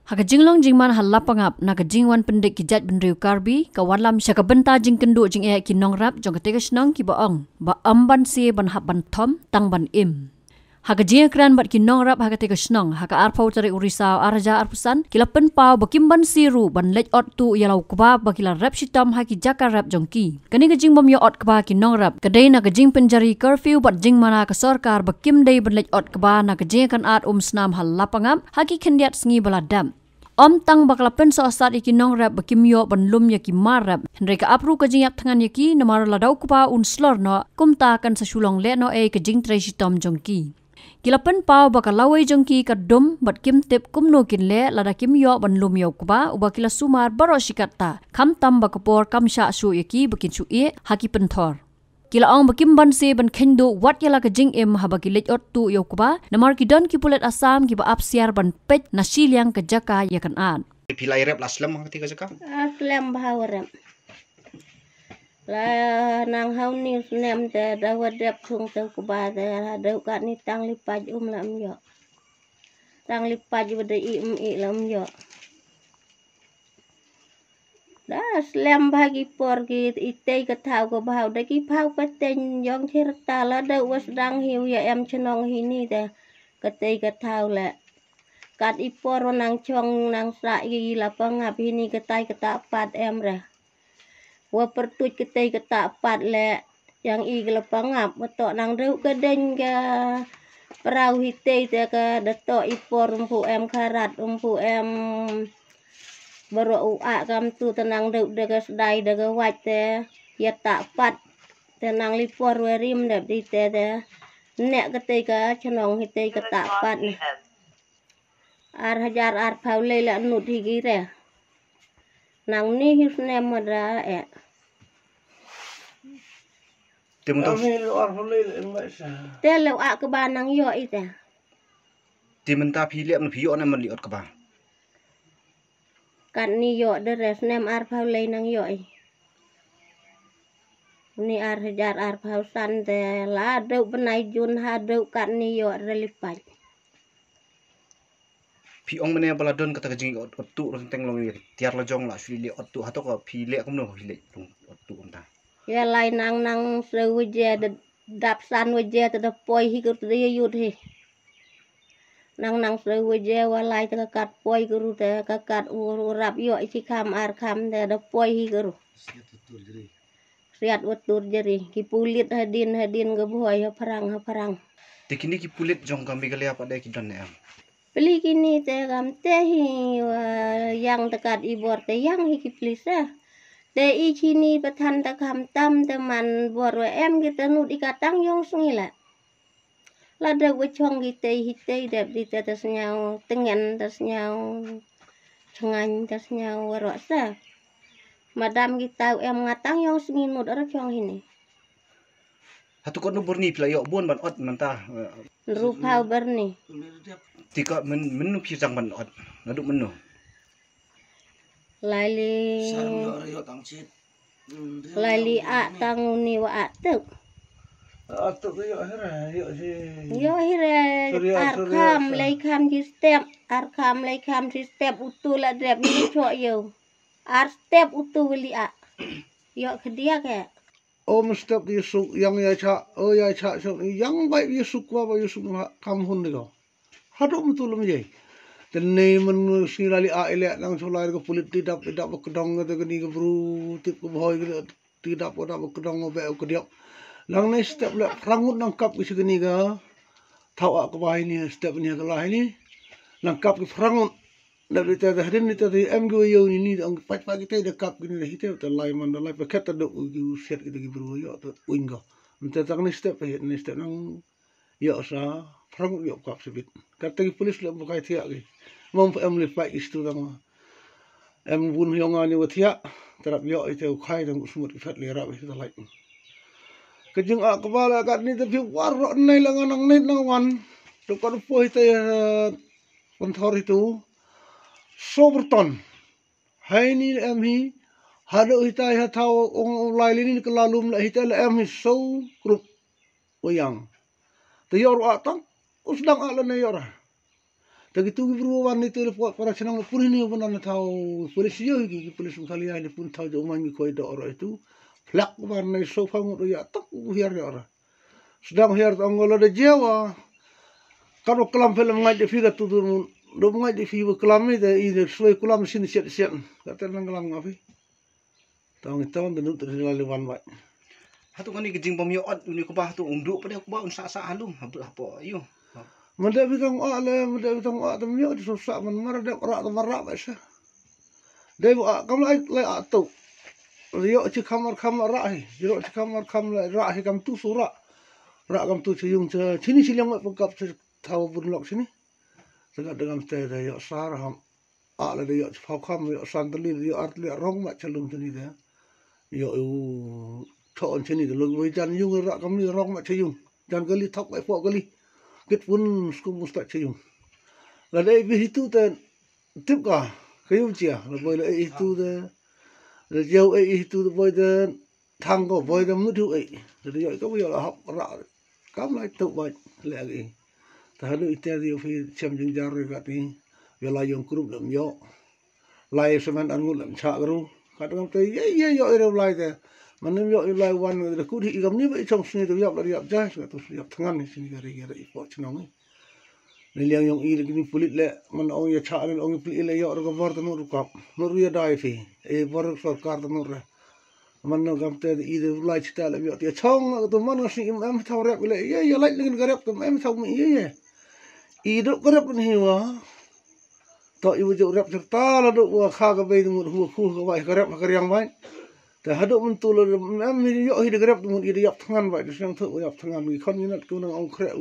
Hakajinglong jingman halapangap nakajingwan pendek kijat benriu karbi kawalam syakabenta jing kenduk jing kinong rap jong ketika senang ki baong ba amban si ban hap ban tom tang ban im. Hakajing kran bat kinong rap hakatika senang haka arpau tari urisau araja arpusan kilapen pau bakimban siru ban lej ot tu yalau kuba bakila rap sitam haki jaka rap jongki. Kani kajing bom yo ot kuba kinong rap kadai na kajing penjari curfew bat jing mana ka sarkar bakim dai ban lej ot kuba na kajing kan at snam halapangap haki kendiat sengi baladam. Om tang baklapen so asat iki nong rap bakimyo banlum yaki marap Henry ka apru kajing yak tangan yaki namar ladau kupa unslor no kumta kan sasulong le no kajing treshi tom jongki kilapen pau bakalawai jongki kadum bat kim tip kumno kinle lada kimyo banlum yo kupa uba kila sumar baro shikata kam tam bakapor kam sha su yaki bakin su haki penthor Kila ang bakimban si ban kendo wat yala kajing im habakilej ot tu yo kuba namar kidon kipulet asam kiba apsiar ban pej nasiliang kejaka yakan an. Pilai rep laslam mangati ka jaka? Aslam bahawarem. La nang hau ni nem te dawat dep tung te kuba te dau kat ni tang lipaj lam yo. Tang lipaj bade lam yo. Das lem bagi porgi itei ketau ko bahau daki pau keteng yong cerita la da was dang hiu ya em cenong hini te ketei ketau le kat ipor nang chong nang sa i la pangap hini ketai ketapat em re wa pertuj ketei ketapat le yang i la pangap betok nang deu kedeng ga perau hitei te ka detok ipor umpu em karat umpu em baru kam tu tenang dek degas dai degas wat te ya tak pat tenang lipor werim dep di te nek ketika cenong hite ke tak pat ni ar hajar ar paule la nut higi re nang ni his nem mada Tim tu. Te le ak ke banang yo ite Tim mentah pilih men piyo na meliot ke ba. Kan ni yo deres nem ar paule nang yo ni ar hajar ar pausan te la deu benai jun ha deu kan ni yo relipat Piong mene baladon kata kajing otu renteng long tiar lejong la suli otu atau ko pilih aku no pilih otu entah. Ya lai nang nang sewuje dap san wuje te poi hi kur te yut hi nang nang sewuje walai te kat poi guru te kat urap yo isi kam ar kam te poi hi guru Riat utur jeri ki pulit hadin gebuai perang Dekini ki pulit jong kami kali apa dek kidan ya. Beli kini te kam te hi yang dekat ibor te yang hi ki plisa te i kini petan te kam tam teman bor em kita nut ikatang yong sungila lada wechong kita hite dep di tetes nyau tengen tes nyau cengan tes nyau waroksa madam kita em ngatang yong sunginut ara chong hini Hatu ko no burni pila yo bon ban ot mentah. Rupa berni Tika menu pisang ban ot naduk menu. Lali a tang ni wa atuk yo hire arkam laikam di step utul la drep ni chok yo ar step utul li a yo kedia ke Om step di suk yang ya cha suk yang baik di suk wa yusuk kam hun dego haduk betul me Tene men silali a ele nang solai ko pulit tidak kedong te ni ke bru tip ko boy tidak kedong be ko diok lang ne step le rangut nang kap ki segini ga tau ak ba ini step ni ka lah ini nang kap ki rangut dari te hadin ni te em go yo ni ang pat pa ki te de kap ki ni hite te lai man lai pa ket de u set ki de bru yo te wingo te tak ni step nang yo sa rangut yo kap sebit kata ki polis le bukai tiak ki mom em le pa istu dang em bun yong ani watia terap yo ite ukai dang usmut ifat le rap ite lai kejeng ak kepala kat ni tapi warok nai langan nang net nang wan tu kan po ite kontor itu soberton hai ni em hi hado ite ha tau ong lai ni kelalum la ite la em hi so grup oyang te yor atang usdang ala ne yor Tapi tu beruan itu para senang pun ini pun anda tahu polis yo ki polis kalian ini pun tahu jaman ki koi orang itu flak warna sofa mu ya tak hiar ya orang. Sedang hiar anggol ada Jawa. Kalau kelam film ngai de figa tu tu do ngai de figa kelam itu ini suai kelam sini siap. Kata nang kelam ngapi. Tahu dan itu terlalu wan. Hatu kan ni kejing pemiot ni kubah tu unduk pada kubah unsa-sa halum apa yo. Mada bitang temio di susah mar de rak basa. De kam lai atu. Yo ci kamar rak hi. Yo ci kamar rak hi kam tu surak. Rak kam tu ciung sini silang pengkap tahu burlok sini. Segak dengan teh yo sarham. Ala de yo pau kam yo sandali yo artli rong mak celum sini de. Yo thon sini de lu jan yung rak kam ni rong mak ciung. Jan gali thok bai pok gali. Kit pun skum mustak cium. Lalu itu tu tip kah kayu cia. Lalu itu tu jauh itu tu boleh tu tanggo boleh tu mudu Jadi yo kau boleh hap rak. Kamu lagi tu boleh lagi. Tahu itu dia fi cem jengjar kat ni. Yo layong grup lam yo. Lay semen angul lam cak ru. Kadang tu yo ada lay tu. Mana yo lay wan ada kudi ikam ni baik cong sini tu yo lari yo jah. Tu siap tangan ni sini gara-gara ipot cenong ni. Niliang yang iri kini pulit le. Mana orang ya cak ni orang pulit le yo orang bar tu nur kap. Nur ya dai fi. Bar sarkar tu nur. Mana kam tu iri lay cita le yo. Dia cong tu mana sini em tahu rap le. Ya lay lagi garap tu em tahu mi ya. Iri garap ni wa. Tak ibu jauh rap serta lalu wa khaga bayi tu mur hu wa garap yang baik. Dah hadap mentul em yo hidup garap tu mur iri yap tangan baik. Sedang tu yap tangan. Ikan ni nak kau nang orang krek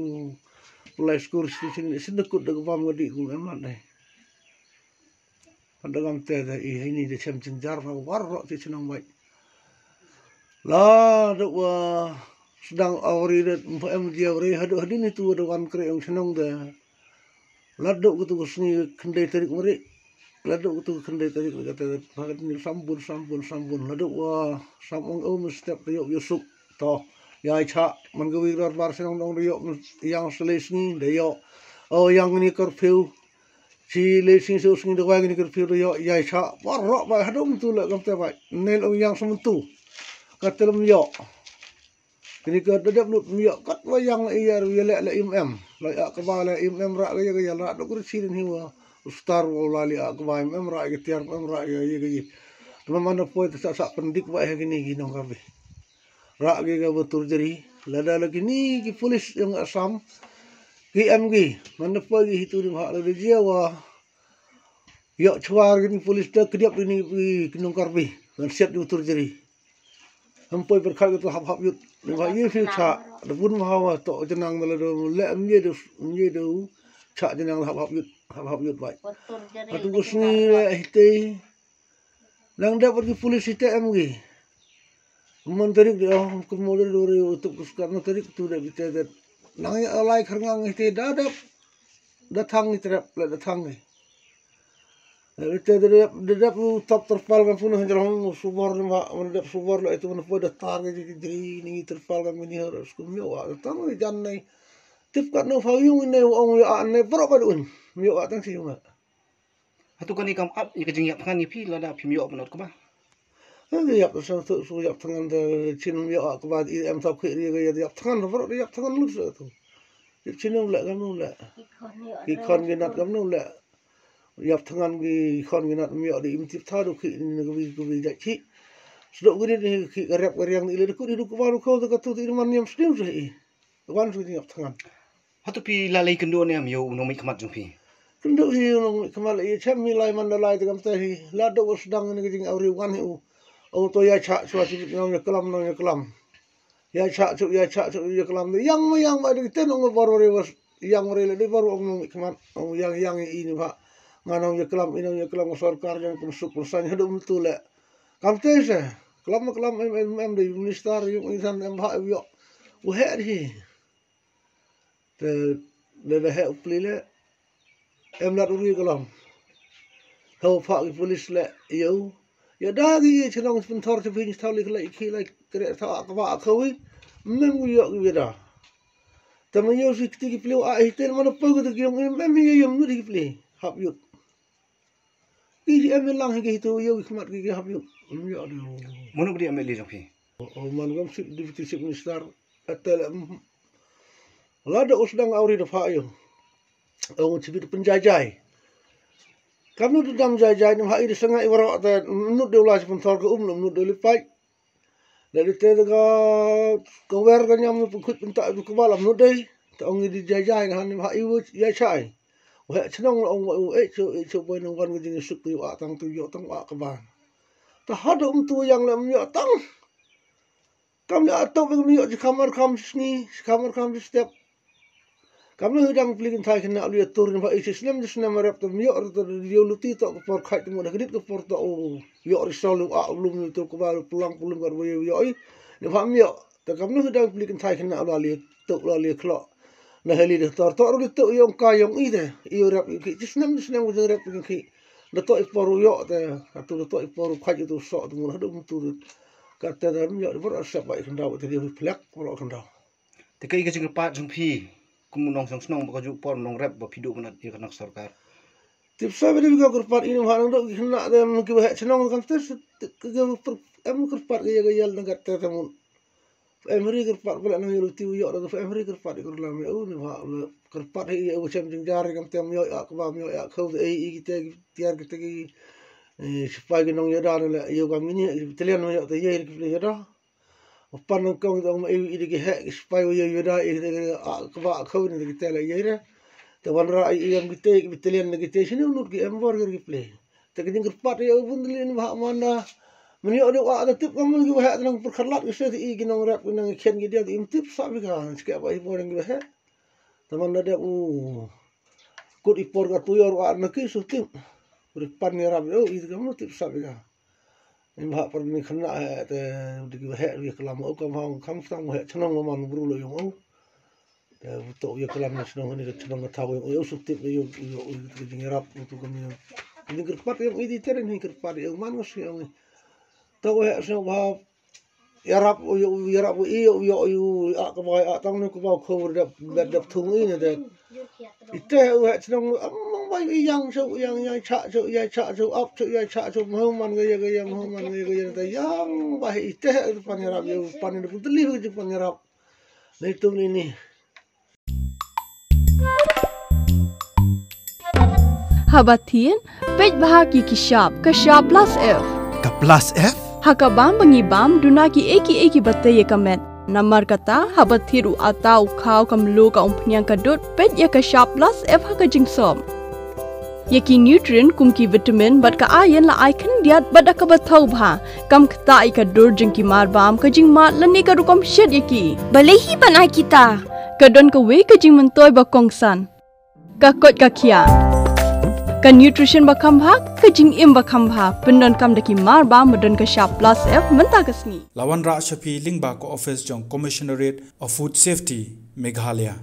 mulai skor sini sedekut dah kepam gadi ku emang deh. Pada kam teh dah ini dia cem jar warok tu senang baik. Lah dah wah sedang awri dah em dia awri hadap hadin itu ada wan krek yang senang dah. Laduk tu kesini kendai tarik meri. Laduk tu kendai tarik kata pakat ni sambun. Laduk wah sambung setiap tayok yusuk toh. Ya cak menggawi bar senang dong dia yang selis ni dia yang ni curfew si lesing sus ni dia ni curfew dia ya cak warok ba hadum tu lah kata ba nel yang sementu kata lem yo kini ke dedap lut yo kat wayang iya le imam la ka ba le imam ra ga rak dok kursi ni wa ustar wala li ka ba imam ra ga tiar imam ra ga ye teman mana poet sak pendik ba gini ginong kabe rak ke betul jadi lada lagi ni ki polis yang Assam ki MG mana pagi itu di hak lada Jawa yo cuar ni polis dah kediap ni kinong karbi dan siap di betul jadi sampai berkali tu hap yut ni ye filcha ada pun mahawa to jenang lada le mye do cak jenang hap yut baik atu kusni hite nang dapat ki polis hite MG Menteri dia kemudian dari untuk sekarang menteri tu dah bicara nang alai keringang itu dah datang ni terap datang ni. Itu dia top terpal kan punya jangan subur ni mak mana subur lah itu mana pun datang jadi ni terpal kan ini harus kumio datang ni jangan ni tip kat no fayung ni orang yang ni berapa duit mio datang sih mak. Hatu kan ikam up ikajing yap kan ipi lada pimio penot kubah. Yap tu yap tangan tu cina mio aku bad em tak kiri gaya yap tangan tu yap tangan lu tu. Cina mulai kamu mulai. Ikon genat kamu mulai. Yap tangan gi ikon genat mio di imtip tahu kiri ni kubi jadi. Sudah gini ni garap yang ni leku di baru kau tu kata tu irman yang sedih sih. Wan tu yap tangan. Hatu pi lalai kendo ni amio nomi kemat jumpi. Kendo hi nomi kemat ia cem milai mandalai tu kamu teh. Lado sedang ni kejing awri wan hiu. Oh tu ya cak suatu namanya kelam. Ya cak ya kelam. Yang ada kita nongol baru rewas. Yang mereka di baru orang kemat. Yang ini pak. Nganong ya kelam sarkar yang pensuk persanya hidup betul le. Kamu tahu sah. Kelam em di minister yang insan em hak yo. Wah ni. Dah hak upli le. Em lat uri kelam. Kau pak polis le yo. Ya dah lagi cenderung sebentar cepin tahu lagi kira tahu apa kau ini memang yo kita. Tapi yo si kita pilih hitel mana pun kita yang memang yang nu dipilih hab yut. Ini ambil lang hingga itu yo khmat ke hab yut. Ya aduh. Mana beri ambil jong pi. Oh man gam sip deputy chief minister atel. Lada usdang auri dafa yo. Oh cibit penjajai. Kamu tu dam jajai ni hai di sengah ibarat ada nut dia ulas pun thor ke nut dia lipai. Dari tadi ka wer kan yang pukut pentak tu kebalam nut dei. Tong di jajai han hai wo ya chai. Wa chnong ong so boy nong kan jing suk tu tang tu yo tang ka ban. Ta hadum tu yang lam yo tang. Kam ya atau bang yo di kamar kam step. Kamu hudang pelin thai kena alu turun fa islam disnam rap tu yo or dia luti tok por khat mo negrit ko por to yo risol lum tu ko ba pulang gar yo ni fam yo ta kamu hudang pelin thai kena alu tok alu klo na heli de tor ru tu yo ka yong ide yo rap ki disnam wo rap ki da to por yo ta tu to por khat tu so tu mo hadu tu ka ta da yo por sa ba kan daw te dia plek por kan daw Te kai ka jing pat jong pi. Kumunong sang senong baju por nong rap ba pidu mana dia kanak sarkar. Tip sabe ni ga kurpat ini hanang dok kena ada mungkin bah senong kan tes em kurpat ga yal ngat te tamun. Emri kurpat bala nang yuti yo da emri kurpat ko lam yo ni ha kurpat hi yo chem jing jar kam tem yo ak ba yo ak khau e kita tiar kita ki sipai ga nong yo da le yo ga mini telian yo te ye ki da. Pan kong dong ini ke hek supaya yo da akba khau ni kita la yera te wan ra yang kita bitelian ni kita sini unut ke embor ke play te ke jing pat yo bundlin ba manda meni ada wa ada tip kamu ke hek nang perkhalat ke se i ginong rap nang khen gi dia im tip sa bi ka ske ba i boreng ge hek teman ada kut ipor ka tuyor wa na ki su tip pan ni rap yo i kamu tip sa bi ka ini bah pernah kena te di hek dia kelam au kam hang kam sang hek chnong man bru lo yong au te to ye kelam chnong ni chnong ta au yo sutip yo jing rap tu kam ni kerpat yang idi teren ni kerpat yang man ngus yang to hek so bah ya rap yo ak bai ak tang ni ko ba khur dap thung ini te ite hek chnong mong bai yang so yang cha so up so cha so mau man ga yang mau man ga te yang bai ite panirap yo panir putli ge panirap nei tum ni Habatin pej bahagi kishap plus F Ka plus F hakabam bangibam dunaki eki batai kamet Namar kata habathiru atau khau kamlu ka umpnyang kadut pet ya ka sharp plus F haka jingsom. Yaki nutrient kumki vitamin bat ka ayan la icon diat bat ka bathau bha kam khta ai ka dur jingki mar bam ka jing mat lani ka rukom shed yaki. Balehi panai kita. Ka don ka we ka jing mentoy ba kongsan. Ka kot ka khia. Ka nutrition ba kham bha ka jing im ba kham bha pendon kam daki mar bam madon ka sharp plus F menta kasni. Lawan Ra Shafi Lingba ko office jong Commissionerate of Food Safety Meghalaya